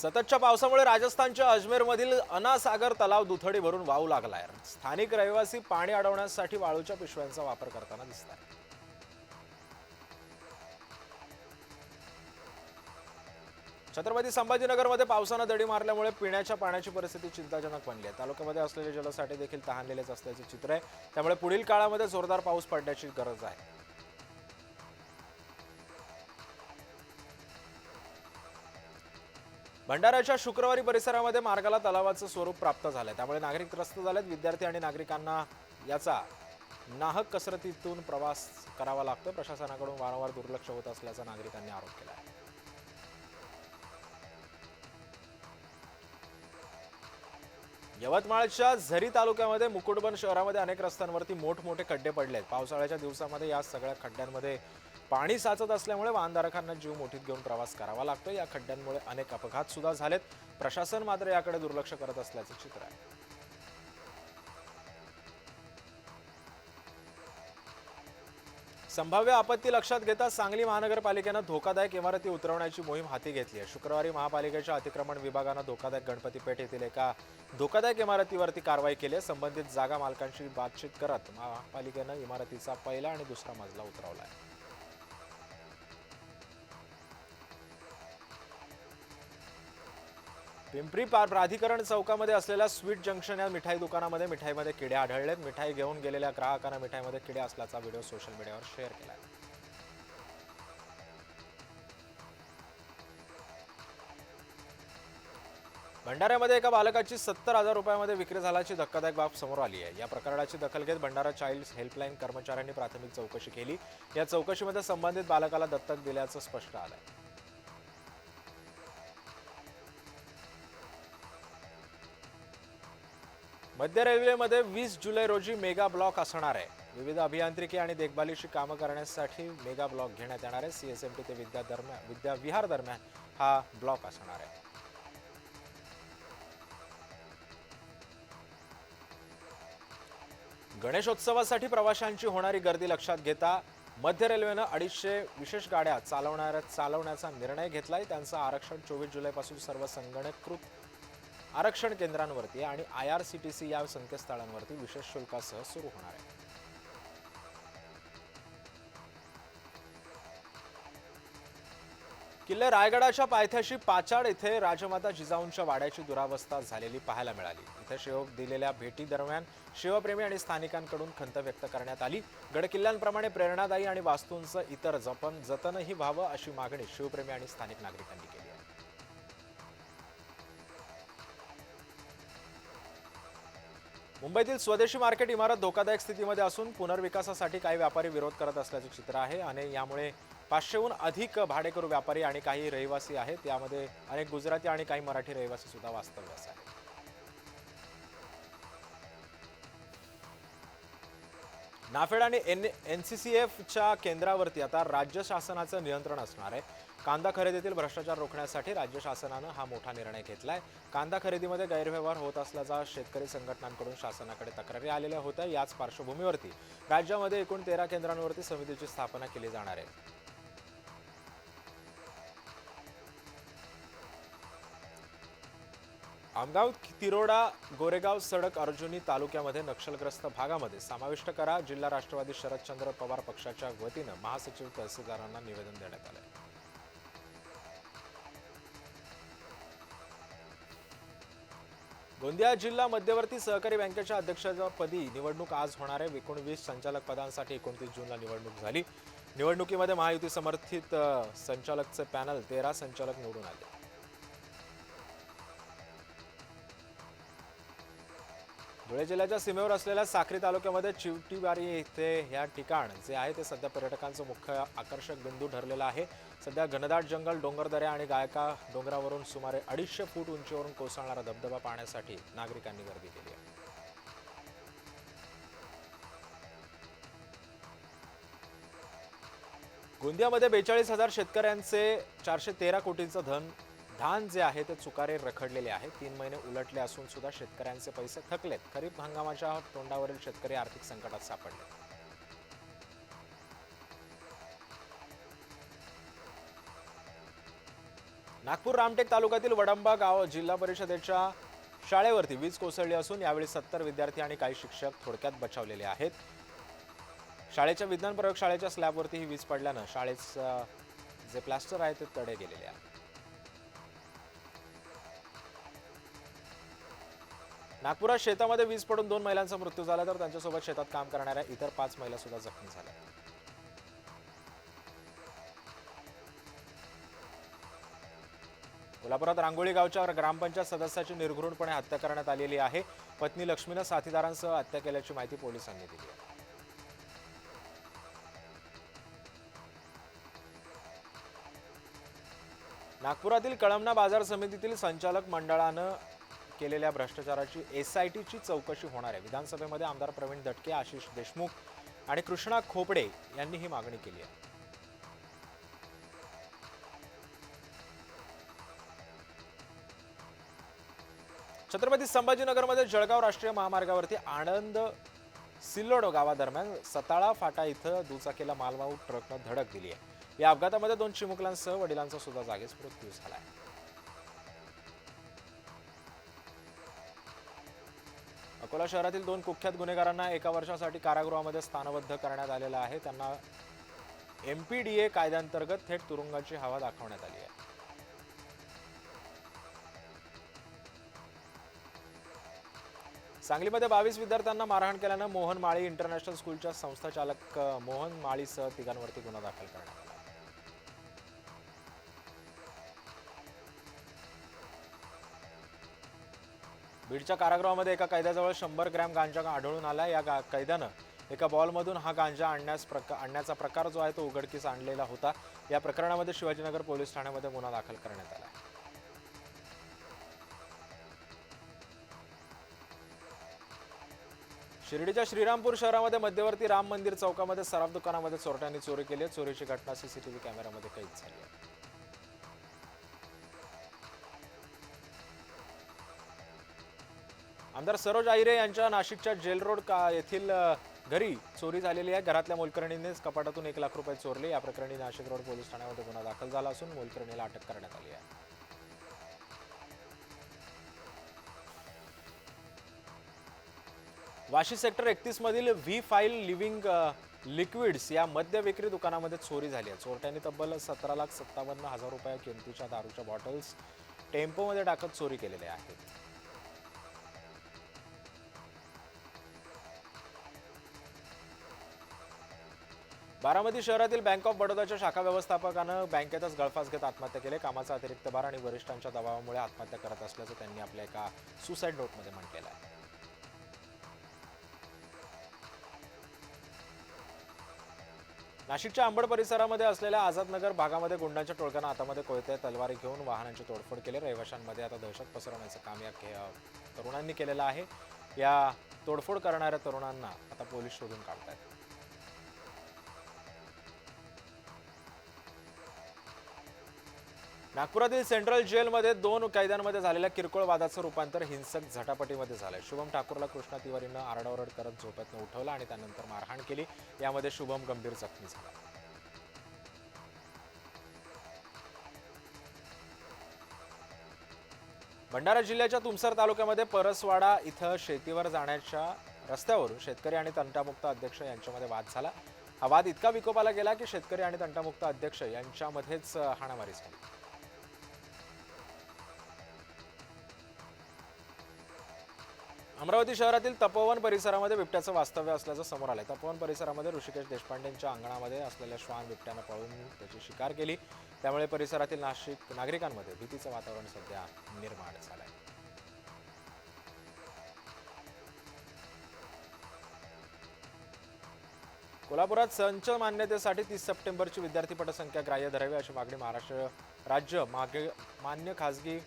सततच्या पावसामुळे राजस्थानच्या अजमेरमधील अनासागर तलाव दुथडी भरून वाहू लागलाय। स्थानिक रहिवासी पाणी अडवण्यासाठी वाळूच्या पिशव्यांचा वापर करताना दिसतात। छत्रपती संभाजीनगरमध्ये पावसाने दडी मारल्यामुळे पिण्याच्या पाण्याची परिस्थिती चिंताजनक बनली आहे। तालुक्यामध्ये असलेले जलसाठे देखील तहानलेलेच असल्याचे चित्र आहे। त्यामुळे पुढील काळामध्ये जोरदार पाऊस पडण्याची गरज आहे। भंडाऱ्याच्या शुक्रवारी परिसरामध्ये मार्गाला तलावाचं स्वरूप प्राप्त झालंय। त्यामुळे नागरिक त्रस्त झालेत। विद्यार्थी आणि नागरिकांना याचा नाहक कसरतीतून प्रवास करावा लागतो। प्रशासनाकडून वारंवार दुर्लक्ष होत असल्याचा नागरिकांनी आरोप केला आहे। यवतमाळच्या झरी तालुक्यामध्ये मुकुटबन शहरामध्ये अनेक रस्त्यांवरती मोठमोठे खड्डे पडले आहेत। पावसाळ्याच्या दिवसामध्ये या सगळ्या खड्ड्यांमध्ये पाणी साचत असल्यामुळे वाहनधारकांना जीव मुठीत घेऊन प्रवास करावा लागतो। या खड्ड्यांमुळे अनेक अपघात सुद्धा झालेत। प्रशासन मात्र याकडे दुर्लक्ष करत असल्याचे चित्र आहे। संभाव्य आपत्ती लक्षात घेता सांगली महानगरपालिकेने धोकादायक इमारती उतरवण्याची मोहीम हाती घेतली आहे। शुक्रवारी महापालिकेच्या अतिक्रमण विभागाने धोकादायक गणपती पेठ येथील एका धोकादायक इमारतीवरती कारवाई केली आहे। संबंधित जागा मालकांशी बातचीत करत महापालिकेने इमारतीचा पहिला आणि दुसरा मजला उतरवला आहे। पिंपरी प्राधिकरण चौकामध्ये असलेल्या स्वीट जंक्शन या मिठाई दुकानामध्ये मिठाईमध्ये किडे आढळलेत। मिठाई घेऊन गेलेल्या ग्राहकांना मिठाईमध्ये किडे असल्याचा व्हिडिओ सोशल मीडियावर शेअर केला आहे। भंडाऱ्यामध्ये एका बालकाची 70,000 रुपयांमध्ये विक्री झाल्याची धक्कादायक बाब समोर आली आहे। या प्रकरणाची दखल घेत भंडारा चाइल्ड हेल्पलाईन कर्मचाऱ्यांनी प्राथमिक चौकशी केली। या चौकशीमध्ये संबंधित बालकाला दत्तक दिल्याचं स्पष्ट आलंय। मध्य रेल्वेमध्ये 20 जुलै रोजी मेगा ब्लॉक असणार आहे। विविध अभियांत्रिकी आणि देखभालीची कामं करण्यासाठी मेगा ब्लॉक घेण्यात येणार आहे। सीएसएमटी ते विद्या विहार दरम्यान हा ब्लॉक असणार आहे। गणेशोत्सवासाठी प्रवाशांची होणारी गर्दी लक्षात घेता मध्य रेल्वेनं 250 विशेष गाड्या चालवण्याचा निर्णय घेतलाय। त्यांचं आरक्षण 24 जुलैपासून सर्व संगणकीकृत आरक्षण केंद्रांवरती आणि IRCTC या संकेतस्थळांवरती विशेष शुल्कासह सुरू होणार आहे। किल्ले रायगडाच्या पायथ्याशी पाचाड इथे राजमाता जिजाऊंच्या वाड्याची दुरावस्था झालेली पाहायला मिळाली। इथे शिवक दिलेल्या भेटी दरम्यान शिवप्रेमी आणि स्थानिकांकडून खंत व्यक्त करण्यात आली। गडकिल्ल्यांप्रमाणे प्रेरणादायी आणि वास्तूंचं इतर जतनही व्हावं अशी मागणी शिवप्रेमी आणि स्थानिक नागरिकांनी केली आहे। मुंबईतील स्वदेशी मार्केट इमारत धोकादायक स्थितीमध्ये असून पुनर्विकासासाठी काही व्यापारी विरोध करत असल्याचे चित्र आहे। आणि यामुळे 500हून अधिक भाडेकरू व्यापारी आणि काही रहिवासी आहेत। यामध्ये अनेक गुजराती आणि काही मराठी रहिवासी सुद्धा वास्तव्यास आहेत। नाफेड आणि NCCFच्या केंद्रावरती आता राज्य शासनाचं नियंत्रण असणार आहे। कांदा खरेदीतील भ्रष्टाचार रोखण्यासाठी राज्य शासनानं हा मोठा निर्णय घेतलाय। कांदा खरेदीमध्ये गैरव्यवहार होत असल्याचा शेतकरी संघटनांकडून शासनाकडे तक्रारी आलेल्या होत्या। याच पार्श्वभूमीवरती राज्यामध्ये एकूण 13 केंद्रांवरती समितीची स्थापना केली जाणार आहे। आमगाव तिरोडा गोरेगाव सडक अर्जुनी तालुक्यामध्ये नक्षलग्रस्त भागामध्ये समाविष्ट करा। जिल्हा राष्ट्रवादी शरदचंद्र पवार पक्षाच्या वतीनं महासचिव तहसीलदारांना निवेदन देण्यात आले। गोंदिया जिल्हा मध्यवर्ती सहकारी बँकेच्या अध्यक्षपदी निवडणूक आज होणार आहे। 19 संचालक पदांसाठी 29 जूनला निवडणूक झाली। निवडणुकीमध्ये महायुती समर्थित संचालकचे पॅनल 13 संचालक निवडून आले। धुळे जिल्ह्याच्या सीमेवर असलेल्या साक्री तालुक्यामध्ये चिवटीवारी येथे या ठिकाण जे आहे ते सध्या पर्यटकांचं मुख्य आकर्षक बिंदू ठरलेला आहे। सध्या घनदाट जंगल, डोंगरदऱ्या आणि गायका डोंगरावरून सुमारे 250 फूट उंचीवरून कोसळणारा धबधबा पाहण्यासाठी नागरिकांनी गर्दी केली आहे। गोंदियामध्ये 42,000 शेतकऱ्यांचे 413 कोटींचं धान जे आहे ते चुकारे रखडलेले आहे। 3 महिने उलटले असून सुद्धा शेतकऱ्यांचे पैसे थकलेत। खरीप हंगामाच्या तोंडावरील शेतकरी आर्थिक संकटात सापडले। नागपूर रामटेक तालुक्यातील वडंबा गाव जिल्हा परिषदेच्या शाळेवरती वीज कोसळली असून यावेळी 70 विद्यार्थी आणि काही शिक्षक थोडक्यात बचावलेले आहेत. शाळेच्या विज्ञान प्रयोगशाळेच्या स्लॅबवरती ही वीज पडल्यानं शाळेचं जे प्लास्टर आहे ते तडे गेलेले आहे. नागपुरात शेतामध्ये वीज पडून 2 महिलांचा मृत्यू झाला तर त्यांच्यासोबत शेतात काम करणाऱ्या इतर 5 महिला सुद्धा जखमी झाल्या. कोल्हापुरात रांगोळी गावच्या ग्रामपंचायत सदस्याची निर्घृणपणे हत्या करण्यात आलेली आहे. पत्नी लक्ष्मीनं साथीदारांसह हत्या केल्याची माहिती पोलिसांनी दिली आहे. नागपुरातील कळमना बाजार समितीतील संचालक मंडळानं केलेल्या भ्रष्टाचाराची एसआयटीची चौकशी होणार आहे. विधानसभेमध्ये आमदार प्रवीण दटके, आशिष देशमुख आणि कृष्णा खोपडे यांनी ही मागणी केली आहे. छत्रपती संभाजीनगरमध्ये जळगाव राष्ट्रीय महामार्गावरती आनंद सिल्लोड गावादरम्यान सताळा फाटा इथं दुचाकीला मालवाहू ट्रकनं धडक दिली आहे. या अपघातामध्ये 2 चिमुकल्यांसह वडिलांचा सुद्धा जागीच मृत्यू झाला आहे. अकोला शहरातील 2 कुख्यात गुन्हेगारांना 1 वर्षासाठी कारागृहामध्ये स्थानबद्ध करण्यात आलेलं आहे. त्यांना एमपीडीए कायद्याअंतर्गत थेट तुरुंगाची हवा दाखवण्यात आली आहे. सांगलीमध्ये 22 विद्यार्थ्यांना मारहाण केल्यानं मोहन माळी इंटरनॅशनल स्कूलच्या संस्थाचालक मोहन माळीसह 3 गुन्हा दाखल करण्यात आला. बीडच्या कारागृहामध्ये एका कैद्याजवळ 100 ग्रॅम गांजा आढळून आला. या कैद्यानं एका बॉलमधून हा गांजा आणण्याचा प्रकार जो आहे तो उघडकीस आणलेला होता. या प्रकरणामध्ये शिवाजीनगर पोलीस ठाण्यामध्ये गुन्हा दाखल करण्यात आला. शिर्डीच्या श्रीरामपूर शहरामध्ये मध्यवर्ती राम मंदिर चौकामध्ये सराफ दुकानामध्ये चोरट्यांनी चोरी केली. चोरीची घटना सीसीटीव्ही कॅमेऱ्यामध्ये कैद झाली आहे. आमदार सरोज आहिरे यांच्या नाशिकच्या जेल रोड येथील घरी चोरी झालेली आहे. घरातल्या मोलकरणीनेच कपाटातून 1 लाख रुपये चोरले. या प्रकरणी नाशिक रोड पोलीस ठाण्यामध्ये गुन्हा दाखल झाला असून मोलकरणीला अटक करण्यात आली आहे. वाशी सेक्टर 31 मधील व्ही फाईल लिव्हिंग लिक्विड्स या मद्य विक्री दुकानामध्ये चोरी झाली आहे. चोरट्यांनी तब्बल 17,57,000 रुपये किमतीच्या दारूच्या बॉटल्स टेम्पोमध्ये टाकत चोरी केलेल्या आहेत. बारामती शहरातील बँक ऑफ बडोदाच्या शाखा व्यवस्थापकानं बँकेतच गळफास घेत आत्महत्या केली. कामाचा अतिरिक्त भार आणि वरिष्ठांच्या दबावामुळे आत्महत्या करत असल्याचं त्यांनी आपल्या एका सुसाईड नोटमध्ये म्हटलेलं आहे. नाशिकच्या अंबड परिसरामध्ये असलेल्या आझादनगर भागामध्ये गुंडांच्या टोळक्यानं हातामध्ये कोयते तलवारी घेऊन वाहनांची तोडफोड केली. रहिवाशांमध्ये आता दहशत पसरवण्याचं काम या तरुणांनी केलेलं आहे. या तोडफोड करणाऱ्या तरुणांना आता पोलीस शोधून काढतायत. नागपुरातील सेंट्रल जेलमध्ये 2 कैद्यांमध्ये झालेल्या किरकोळ वादाचं रूपांतर हिंसक झटापटीमध्ये झालंय. शुभम ठाकूरला कृष्णा तिवारीनं आरडाओरड करत झोपेतनं उठवलं आणि त्यानंतर मारहाण केली. यामध्ये शुभम गंभीर जखमी झाला. भंडारा जिल्ह्याच्या तुमसर तालुक्यामध्ये परसवाडा इथं शेतीवर जाण्याच्या रस्त्यावरून शेतकरी आणि तंटामुक्त अध्यक्ष यांच्यामध्ये वाद झाला. हा वाद इतका विकोपाला गेला की शेतकरी आणि तंटामुक्त अध्यक्ष यांच्यामध्येच हाणामारी झाली. अमरावती शहरातील तपोवन परिसरामध्ये बिबट्याचं वास्तव्य असल्याचं समोर आलंय. तपोवन परिसरामध्ये ऋषिकेश देशपांडेंच्या अंगणामध्ये असलेल्या श्वान बिबट्यानं पळून त्याची शिकार केली. त्यामुळे परिसरातील नागरिकांमध्ये भीतीचं वातावरण सध्या निर्माण झालंय. कोल्हापुरात संच मान्यतेसाठी 30 सप्टेंबरची विद्यार्थी पटसंख्या ग्राह्य धरावी अशी मागणी महाराष्ट्र राज्य मान्य खासगी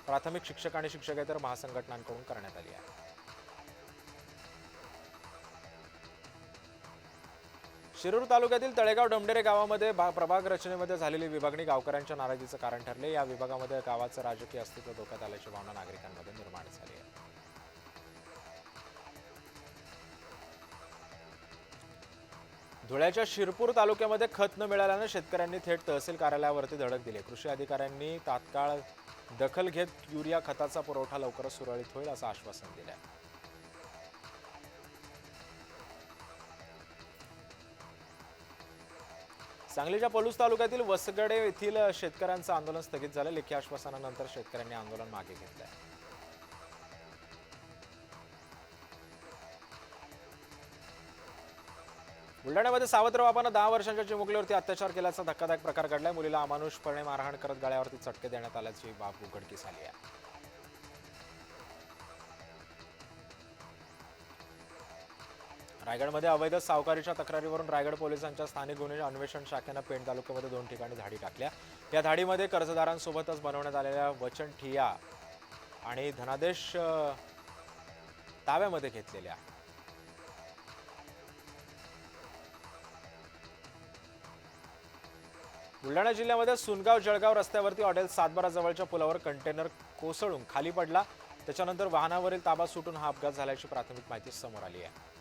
प्राथमिक शिक्षक आणि शिक्षकेतर महासंघटनांकडून करण्यात आली आहे. शिरूर तालुक्यातील तळेगाव डमडेरे गावामध्ये प्रभाग रचनेमध्ये झालेली विभागणी गावकऱ्यांच्या नाराजीचं कारण ठरले. या विभागामध्ये गावाचं राजकीय अस्तित्व धोक्यात आल्याची भावना नागरिकांमध्ये निर्माण झाली आहे. धुळ्याच्या शिरपूर तालुक्यामध्ये खत न मिळाल्यानं शेतकऱ्यांनी थेट तहसील कार्यालयावरती धडक दिली। कृषी अधिकाऱ्यांनी तात्काळ दखल घेत युरिया खताचा पुरवठा लवकरच सुरळीत होईल असं आश्वासन दिलं। सांगलीच्या पलूस तालुक्यातील वसगडे येथील शेतकऱ्यांचं आंदोलन स्थगित झालं। लेखी आश्वासनानंतर शेतकऱ्यांनी आंदोलन मागे घेतलंय। बुलढाण्यामध्ये सावत्र बापानं 10 वर्षांच्या चिमुकलीवरती अत्याचार केल्याचा धक्कादायक प्रकार घडलाय। मुलीला अमानुषपणे मारहाण करत गळ्यावरती चटके देण्यात आल्याची बाब उघडकीस आली आहे। रायगडमध्ये अवैध सावकारीच्या तक्रारीवरून रायगड पोलिसांच्या स्थानिक गुन्हे अन्वेषण शाखेनं पेण तालुक्यामध्ये 2 ठिकाणी धाडी टाकल्या। या धाडीमध्ये कर्जदारांसोबतच बनवण्यात आलेल्या वचन ठिया आणि धनादेश ताब्यामध्ये घेतलेल्या। बुलढाणा जिल्ह्यामध्ये सुनगाव जळगाव रस्त्यावरती हॉटेल सातबारा जवळच्या पुलावर कंटेनर कोसळून खाली पडला। त्याच्यानंतर वाहनावरील ताबा सुटून हा अपघात झाल्याची प्राथमिक माहिती समोर आली आहे।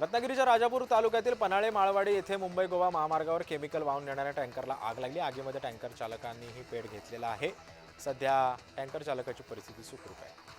रत्नागिरीच्या राजापूर तालुक्यातील पन्हाळे माळवाडी येथे मुंबई गोवा महामार्गावर केमिकल वाहून नेणाऱ्या टँकरला आग लागली। आगीमध्ये टँकर चालकांनीही पेट घेतलेला आहे। सध्या टँकर चालकाची परिस्थिती सुखरूप आहे।